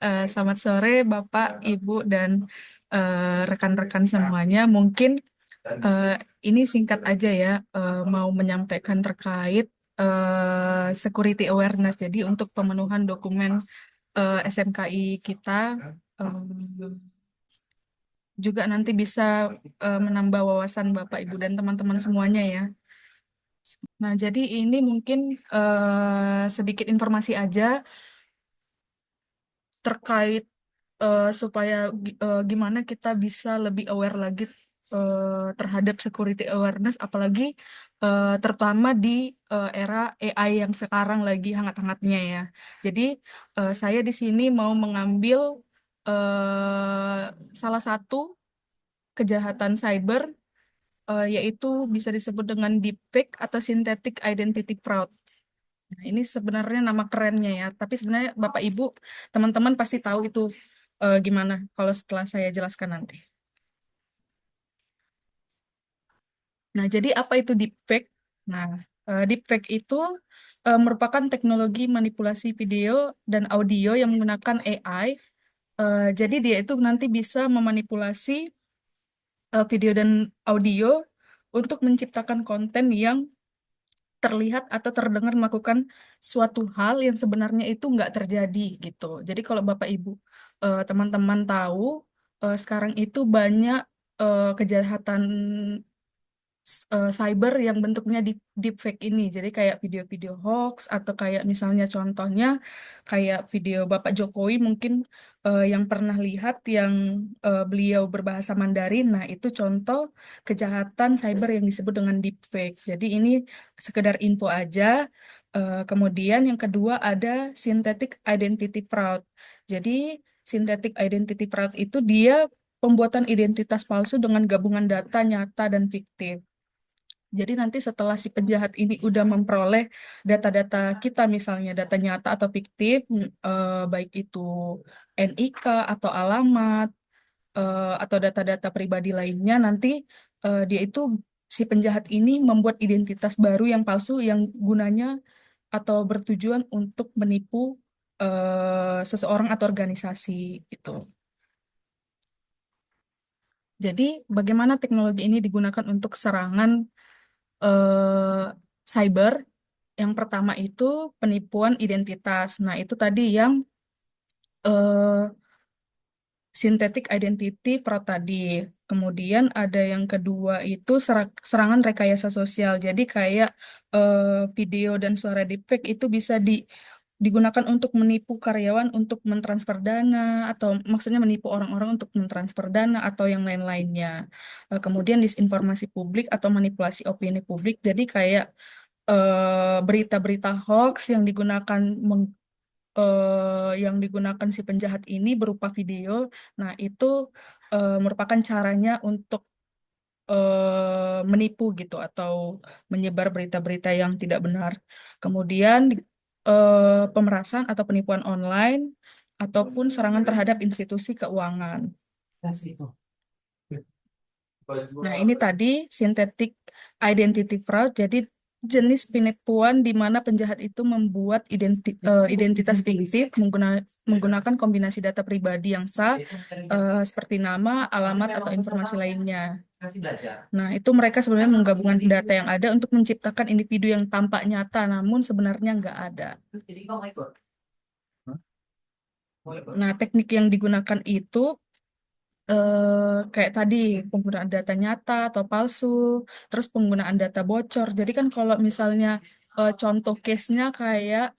Selamat sore Bapak, Ibu, dan rekan-rekan semuanya. Mungkin eh, ini singkat aja ya, mau menyampaikan terkait security awareness. Jadi untuk pemenuhan dokumen SMKI kita juga nanti bisa menambah wawasan Bapak, Ibu, dan teman-teman semuanya ya. Nah, jadi ini mungkin sedikit informasi aja terkait supaya gimana kita bisa lebih aware lagi terhadap security awareness, apalagi terutama di era AI yang sekarang lagi hangat-hangatnya ya. Jadi saya di sini mau mengambil salah satu kejahatan cyber yaitu bisa disebut dengan deepfake atau synthetic identity fraud. Nah, ini sebenarnya nama kerennya ya, tapi sebenarnya Bapak Ibu, teman-teman pasti tahu itu gimana kalau setelah saya jelaskan nanti. Nah, jadi apa itu deepfake? Nah, deepfake itu merupakan teknologi manipulasi video dan audio yang menggunakan AI. Jadi dia itu nanti bisa memanipulasi video dan audio untuk menciptakan konten yang terlihat atau terdengar melakukan suatu hal yang sebenarnya itu nggak terjadi gitu. Jadi kalau Bapak Ibu teman-teman tahu sekarang itu banyak kejahatan cyber yang bentuknya deepfake ini. Jadi kayak video-video hoax atau kayak misalnya contohnya kayak video Bapak Jokowi mungkin yang pernah lihat yang beliau berbahasa Mandarin. Nah, itu contoh kejahatan cyber yang disebut dengan deepfake. Jadi ini sekedar info aja. Kemudian yang kedua ada synthetic identity fraud. Jadi synthetic identity fraud itu dia pembuatan identitas palsu dengan gabungan data nyata dan fiktif. Jadi nanti setelah si penjahat ini udah memperoleh data-data kita, misalnya data nyata atau fiktif, baik itu NIK atau alamat atau data-data pribadi lainnya, nanti dia itu si penjahat ini membuat identitas baru yang palsu yang gunanya atau bertujuan untuk menipu seseorang atau organisasi gitu. Jadi bagaimana teknologi ini digunakan untuk serangan cyber? Yang pertama itu penipuan identitas. Nah, itu tadi yang eh, synthetic identity fraud tadi. Kemudian ada yang kedua itu serangan rekayasa sosial. Jadi kayak video dan suara deepfake itu bisa digunakan untuk menipu karyawan untuk mentransfer dana atau maksudnya menipu orang-orang untuk mentransfer dana atau yang lain-lainnya. Kemudian disinformasi publik atau manipulasi opini publik. Jadi kayak berita-berita hoax yang digunakan si penjahat ini berupa video. Nah, itu merupakan caranya untuk menipu gitu atau menyebar berita-berita yang tidak benar. Kemudian pemerasan atau penipuan online ataupun serangan terhadap institusi keuangan. Nah, ini tadi synthetic identity fraud. Jadi jenis penipuan di mana penjahat itu membuat identitas fiktif menggunakan kombinasi data pribadi yang sah, seperti nama, alamat, atau informasi lainnya. Nah, itu mereka sebenarnya menggabungkan data yang ada untuk menciptakan individu yang tampak nyata, namun sebenarnya nggak ada. Nah, teknik yang digunakan itu kayak tadi penggunaan data nyata atau palsu, terus penggunaan data bocor. Jadi kan kalau misalnya contoh case-nya kayak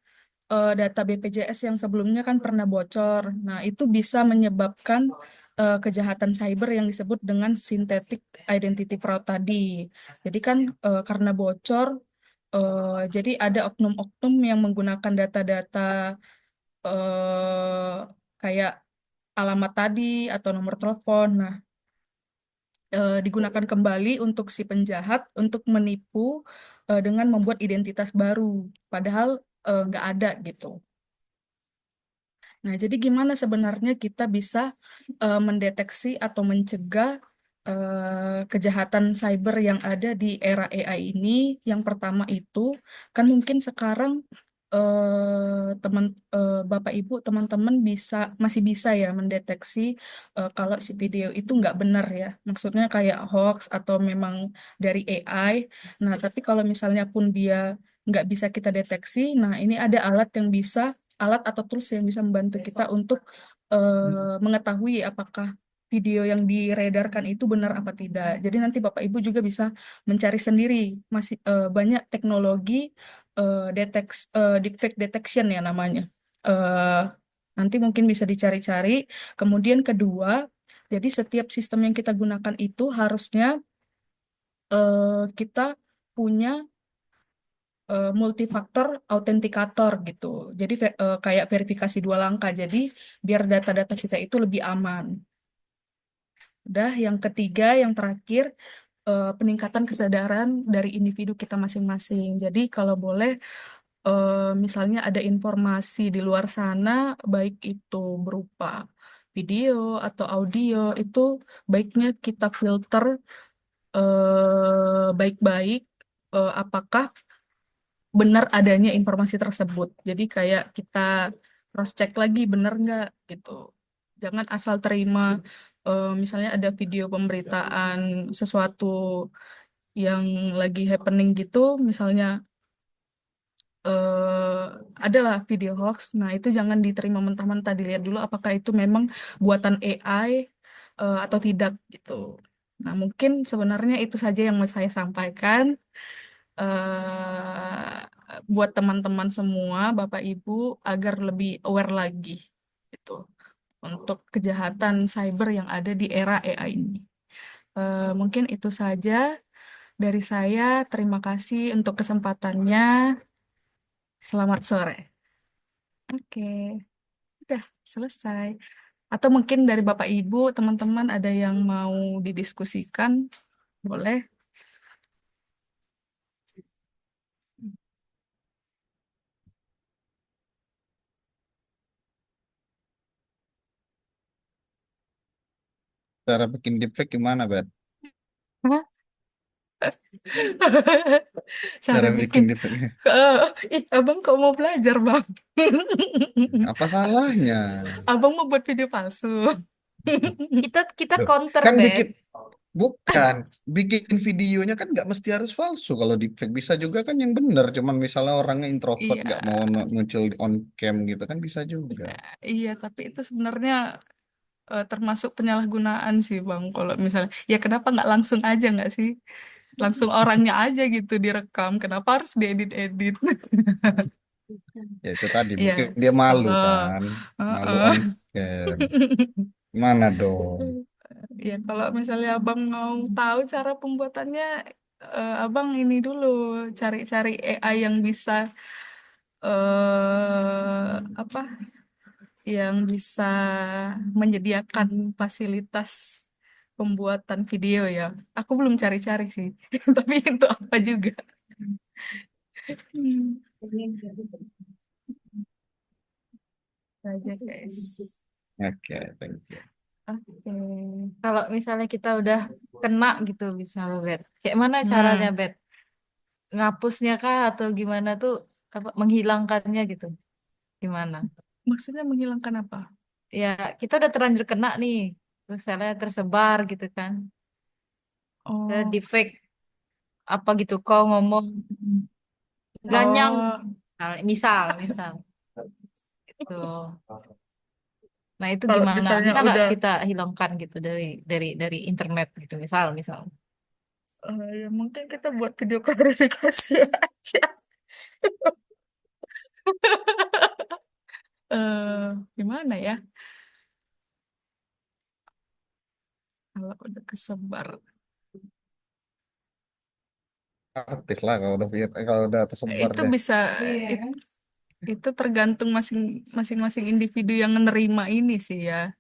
data BPJS yang sebelumnya kan pernah bocor. Nah, itu bisa menyebabkan kejahatan cyber yang disebut dengan synthetic identity fraud tadi. Jadi kan karena bocor, jadi ada oknum-oknum yang menggunakan data-data kayak alamat tadi atau nomor telepon. Nah, digunakan kembali untuk si penjahat untuk menipu dengan membuat identitas baru, padahal nggak ada gitu. Nah, jadi gimana sebenarnya kita bisa mendeteksi atau mencegah kejahatan cyber yang ada di era AI ini? Yang pertama itu, kan mungkin sekarang teman Bapak Ibu teman-teman masih bisa ya mendeteksi kalau si video itu nggak benar ya. Maksudnya kayak hoax atau memang dari AI. Nah, tapi kalau misalnya pun dia nggak bisa kita deteksi, nah ini ada alat atau tools yang bisa membantu kita untuk mengetahui apakah video yang diredarkan itu benar apa tidak. Jadi nanti Bapak Ibu juga bisa mencari sendiri. Masih banyak teknologi deepfake detection ya namanya. Eh, Nanti mungkin bisa dicari-cari. Kemudian kedua, jadi setiap sistem yang kita gunakan itu harusnya kita punya multifaktor autentikator gitu. Jadi kayak verifikasi dua langkah. Jadi biar data-data kita itu lebih aman. Udah, yang ketiga, yang terakhir, peningkatan kesadaran dari individu kita masing-masing. Jadi kalau boleh misalnya ada informasi di luar sana, baik itu berupa video atau audio, itu baiknya kita filter baik-baik apakah benar adanya informasi tersebut. Jadi kayak kita cross check lagi benar nggak gitu. Jangan asal terima misalnya ada video pemberitaan sesuatu yang lagi happening gitu, misalnya eh adalah video hoax. Nah, itu jangan diterima mentah-mentah, dilihat dulu apakah itu memang buatan AI atau tidak gitu. Nah, mungkin sebenarnya itu saja yang mau saya sampaikan buat teman-teman semua, Bapak Ibu, agar lebih aware lagi gitu untuk kejahatan cyber yang ada di era AI ini. Mungkin itu saja dari saya. Terima kasih untuk kesempatannya. Selamat sore. Oke, udah selesai. Atau mungkin dari Bapak Ibu, teman-teman ada yang mau didiskusikan, boleh. Cara bikin deepfake gimana, Bet? Hah? Cara Cara bikin, bikin deepfake. Eh, abang kok mau belajar, Bang? Apa salahnya? Abang mau buat video palsu. Kita kita Loh, counter kan bet. bikin bukan bikin videonya kan nggak mesti harus palsu. Kalau deepfake bisa juga kan yang benar. Cuman misalnya orangnya introvert Iya, nggak mau muncul on cam gitu kan bisa juga. iya, tapi itu sebenarnya termasuk penyalahgunaan sih, Bang. Kalau misalnya, ya kenapa nggak langsung aja nggak sih? Langsung orangnya aja gitu direkam. Kenapa harus diedit-edit? Ya itu tadi Iya. mungkin dia malu Heeh. kan, malu Heeh. on cam. Mana dong? Ya, kalau misalnya abang mau tahu cara pembuatannya, abang ini dulu cari-cari AI yang bisa apa? Yang bisa menyediakan fasilitas pembuatan video ya. Aku belum cari-cari sih, tapi itu apa juga. Hmm. Saja guys. Oke, thank you. Oke. Kalau misalnya kita udah kena gitu misalnya bet. Kayak mana caranya Hmm. bet? Ngapusnya kah atau gimana tuh apa menghilangkannya gitu? Gimana? Maksudnya menghilangkan apa? Ya kita udah terlanjur kena nih. Terus misalnya tersebar gitu kan. Oh, Di fake apa gitu kau ngomong ganyang. oh. Misal itu. Nah, itu Kalau gimana? misalnya Bisa nggak udah, kita hilangkan gitu dari internet gitu, misal. ya mungkin kita buat video klarifikasi aja. Gimana ya? Kalau udah kesebar, Artis lah kalau udah kalau udah tersebar itu deh. bisa, it- itu tergantung masing-masing individu yang menerima ini sih ya.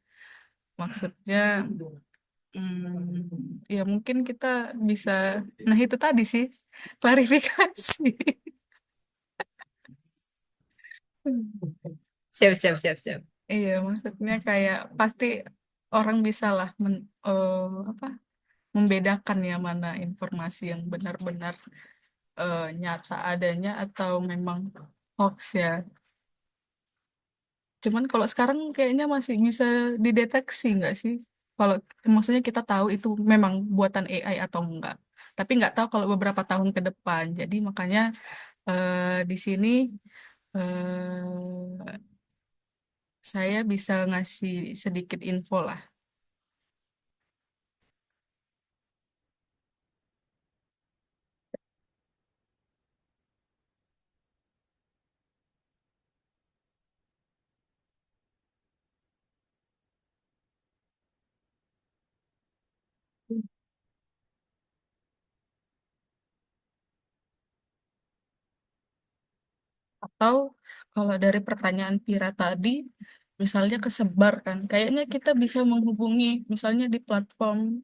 Maksudnya, ya mungkin kita bisa, nah itu tadi sih, klarifikasi. Siap. Iya, maksudnya kayak pasti orang bisa lah apa, membedakan ya mana informasi yang benar-benar nyata adanya atau memang hoax ya. Cuman kalau sekarang kayaknya masih bisa dideteksi nggak sih? Kalau maksudnya kita tahu itu memang buatan AI atau enggak. Tapi nggak tahu kalau beberapa tahun ke depan. Jadi makanya di sini eh, saya bisa ngasih sedikit info lah. Atau kalau dari pertanyaan Pira tadi, misalnya kesebar kan, kayaknya kita bisa menghubungi misalnya di platform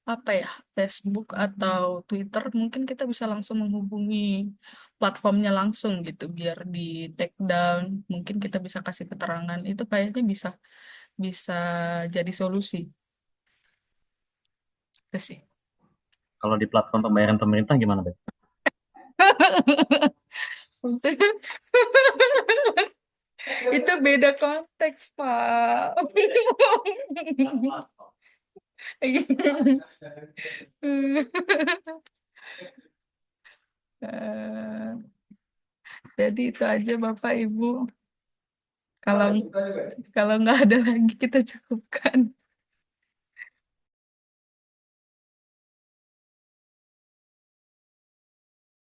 apa ya, Facebook atau Twitter, mungkin kita bisa langsung menghubungi platformnya langsung gitu, biar di take down, mungkin kita bisa kasih keterangan, itu kayaknya bisa bisa jadi solusi. Itu sih. Kalau di platform pembayaran pemerintah gimana, Beb? Itu beda konteks, Pak. Eh, jadi itu aja Bapak Ibu. Kalau kalau nggak ada lagi kita cukupkan.